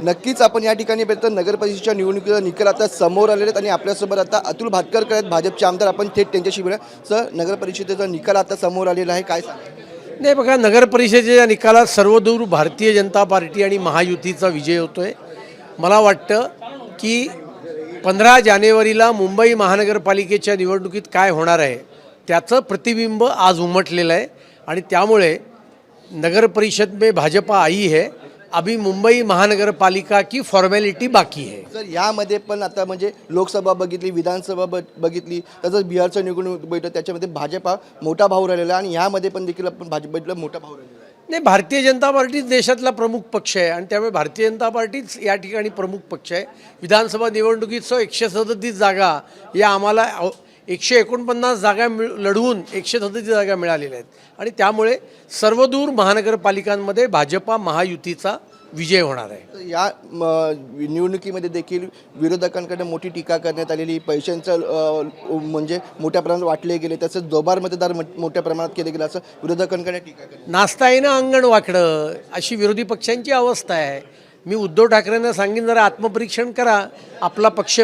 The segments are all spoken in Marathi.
नक्कीच आपण या ठिकाणी पाहतो नगर परिषदेच्या निवडणुकीचा निकाल आता समोर आलेले आहेत आणि आपल्यासोबत आता अतुल भातकर आहेत भाजपचे आमदार. आपण थेट त्यांच्याशी बोलूया. सर, नगर परिषदेचा निकाल आता समोर आलेला आहे, काय सांगा? नाही बघा, नगर परिषदेच्या निकालात सर्वदूर भारतीय जनता पार्टी आणि महायुतीचा विजय होतोय. मला वाटतं की 15 जानेवारीला मुंबई महानगरपालिकेच्या निवडणुकीत काय होणार आहे त्याचं प्रतिबिंब आज उमटलेलं आहे आणि त्यामुळे नगर परिषद में भाजपा आई है, अभी मुंबई महानगरपालिका की फॉर्मॅलिटी बाकी है. सर, यामध्ये पण आता म्हणजे लोकसभा बघितली, विधानसभा बघितली, तसंच बिहारचं निवडणूक बघितलं, त्याच्यामध्ये भाजपा मोठा भाऊ राहिलेला आहे आणि यामध्ये पण देखील आपण भाजप बघितलं मोठा भाऊ राहिलेला आहे. नाही, भारतीय जनता पार्टी देशातला प्रमुख पक्ष आहे आणि त्यामुळे भारतीय जनता पार्टीच या ठिकाणी प्रमुख पक्ष आहे. विधानसभा निवडणुकीत 137 जागा या आम्हाला 149 जागा लढवून 137 जागा मिळालेल्या आहेत आणि त्यामुळे सर्वदूर महानगरपालिकांमध्ये भाजपा महायुतीचा विजय होणार आहे. तर या निवडणुकीमध्ये देखील विरोधकांकडे मोठी टीका करण्यात आलेली, पैशांचं म्हणजे मोठ्या प्रमाणात वाटले गेले, तसंच दोबार मतदार मोठ्या प्रमाणात केले गेले, असं विरोधकांकडे टीका करण्यात. नाचता येणं अंगण वाकडं अशी विरोधी पक्षांची अवस्था आहे. मी उद्धव ठाकरेंना सांगेन, जरा आत्मपरीक्षण करा. आपला पक्ष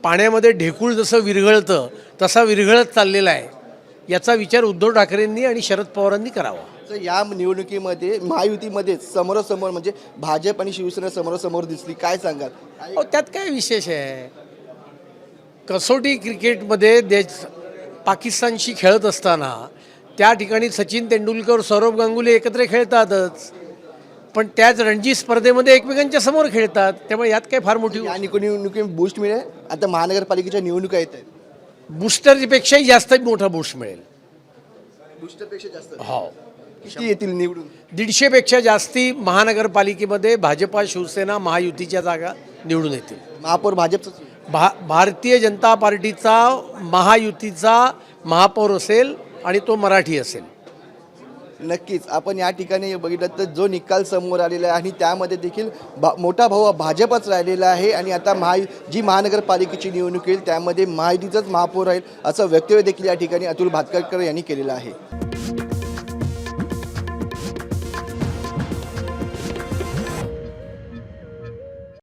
पाण्यामध्ये ढेकूळ जसं विरघळतं तसा विरघळत चाललेला आहे. याचा विचार उद्धव ठाकरेंनी आणि शरद पवारांनी करावा. तर या निवडणुकीमध्ये महायुतीमध्ये समोरासमोर म्हणजे भाजप आणि शिवसेना समोरासमोर दिसली, काय सांगाल? त्यात काय विशेष आहे? कसोटी क्रिकेटमध्ये पाकिस्तानशी खेळत असताना त्या ठिकाणी सचिन तेंडुलकर, सौरभ गांगुली एकत्र खेळतातच, पण त्याच रणजी स्पर्धेमध्ये एकमेकांच्या समोर खेळतात. त्यामुळे यात काय फार मोठी या निवडणुकीत बूस्ट मिळेल. आता महानगरपालिकेच्या निवडणुका येत आहेत, बूस्टरपेक्षाही जास्त मोठा बूस्ट मिळेल. बूस्टरपेक्षा जास्त हो, किती येतील निवडून? 150पेक्षा जास्ती महानगरपालिकेमध्ये भाजपा शिवसेना महायुतीच्या जागा निवडून येतील. महापौर भाजपचं भारतीय जनता पार्टीचा महायुतीचा महापौर असेल आणि तो मराठी असेल. नक्कीच आपण या ठिकाणी बघितलं तर जो निकाल समोर आलेला आहे आणि त्यामध्ये देखील मोठा भाऊ भाजपच राहिलेला आहे आणि आता जी महानगरपालिकेची निवडणूक येईल त्यामध्ये महायुतीचाच महापौर राहील, असं वक्तव्य देखील या ठिकाणी अतुल भातकर यांनी केलेलं आहे.